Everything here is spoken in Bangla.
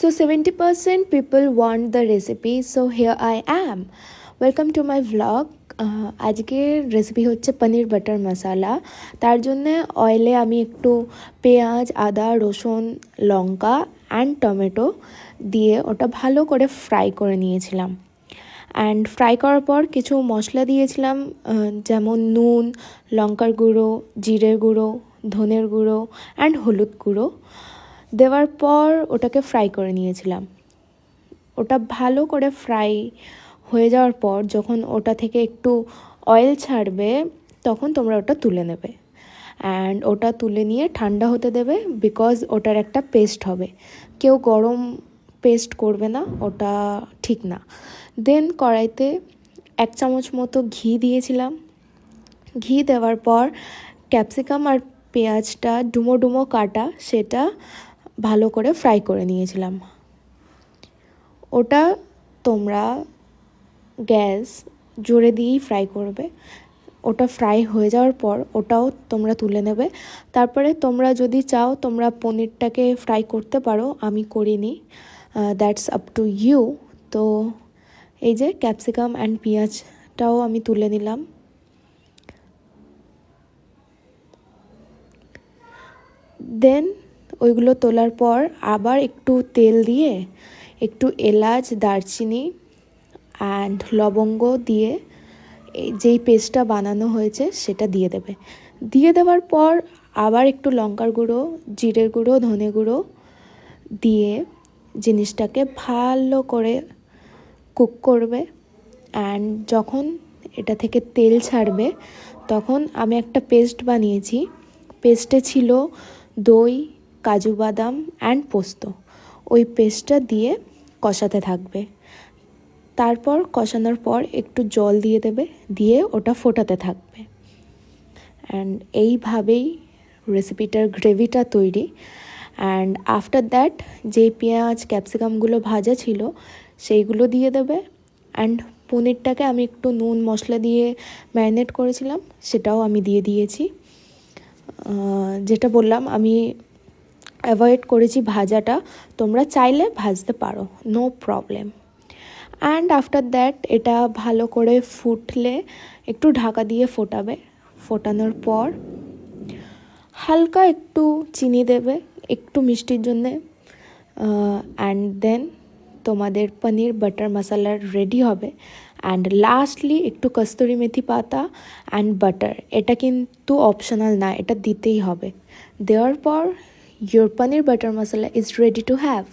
So 70% people want the recipe, so here I am. Welcome to my vlog. আজকের রেসিপি হচ্ছে পনির বাটার মশালা। তার জন্য অয়েলে আমি একটু পেঁয়াজ, আদা, রসুন, লঙ্কা অ্যান্ড টমেটো দিয়ে ওটা ভালো করে ফ্রাই করে নিয়েছিলাম। অ্যান্ড ফ্রাই করার পর কিছু মশলা দিয়েছিলাম, যেমন নুন, লঙ্কার গুঁড়ো, জিরের গুঁড়ো, ধনের গুঁড়ো অ্যান্ড হলুদ গুঁড়ো দেওয়ার পর ওটাকে ফ্রাই করে নিয়েছিলাম। ওটা ভালো করে ফ্রাই হয়ে যাওয়ার পর যখন ওটা থেকে একটু অয়েল ছাড়বে তখন তোমরা ওটা তুলে নেবে অ্যান্ড ওটা তুলে নিয়ে ঠান্ডা হতে দেবে, বিকজ ওটার একটা পেস্ট হবে। কেউ গরম পেস্ট করবে না, ওটা ঠিক না। দেন কড়াইতে 1 চামচ মতো ঘি দিয়েছিলাম। ঘি দেওয়ার পর ক্যাপসিকাম আর পেঁয়াজটা ডুমো ডুমো কাটা সেটা ভালো করে ফ্রাই করে নিয়েছিলাম। ওটা তোমরা গ্যাস জোরে দিয়েই ফ্রাই করবে। ওটা ফ্রাই হয়ে যাওয়ার পর ওটাও তোমরা তুলে নেবে। তারপরে তোমরা যদি চাও তোমরা পনিরটাকে ফ্রাই করতে পারো, আমি করিনি, দ্যাটস আপ টু ইউ। তো এই যে ক্যাপসিকাম অ্যান্ড পেঁয়াজটাও আমি তুলে নিলাম। দেন ওইগুলো তোলার পর আবার একটু তেল দিয়ে একটু এলাচ, দারচিনি অ্যান্ড লবঙ্গ দিয়ে যেই পেস্টটা বানানো হয়েছে সেটা দিয়ে দেবে। দিয়ে দেওয়ার পর আবার একটু লঙ্কার গুঁড়ো, জিরের গুঁড়ো, ধনে গুঁড়ো দিয়ে জিনিসটাকে ভালো করে কুক করবে। অ্যান্ড যখন এটা থেকে তেল ছাড়বে তখন আমি একটা পেস্ট বানিয়েছি। পেস্টে ছিল দই, কাজু বাদাম অ্যান্ড পোস্ত। ওই পেস্টটা দিয়ে কষাতে থাকবে। তারপর কষানোর পর একটু জল দিয়ে দেবে, দিয়ে ওটা ফোটাতে থাকবে। অ্যান্ড এইভাবেই রেসিপিটার গ্রেভিটা তৈরি। অ্যান্ড আফটার দ্যাট যেই পেঁয়াজ ক্যাপসিকামগুলো ভাজা ছিল সেইগুলো দিয়ে দেবে। অ্যান্ড পনিরটাকে আমি একটু নুন মশলা দিয়ে ম্যারিনেট করেছিলাম, সেটাও আমি দিয়ে দিয়েছি। যেটা বললাম আমি অ্যাভয়েড করেছি ভাজাটা, তোমরা চাইলে ভাজতে পারো, no problem. And after that এটা ভালো করে ফুটলে একটু ঢাকা দিয়ে ফোটাবে। ফোটানোর পর হালকা একটু চিনি দেবে একটু মিষ্টির জন্যে। অ্যান্ড দেন তোমাদের পনির বাটার মশালা রেডি হবে। অ্যান্ড লাস্টলি একটু কস্তুরি মেথি পাতা অ্যান্ড বাটার, এটা কিন্তু অপশনাল না, এটা দিতেই হবে। দেওয়ার পর your paneer butter masala is ready to have.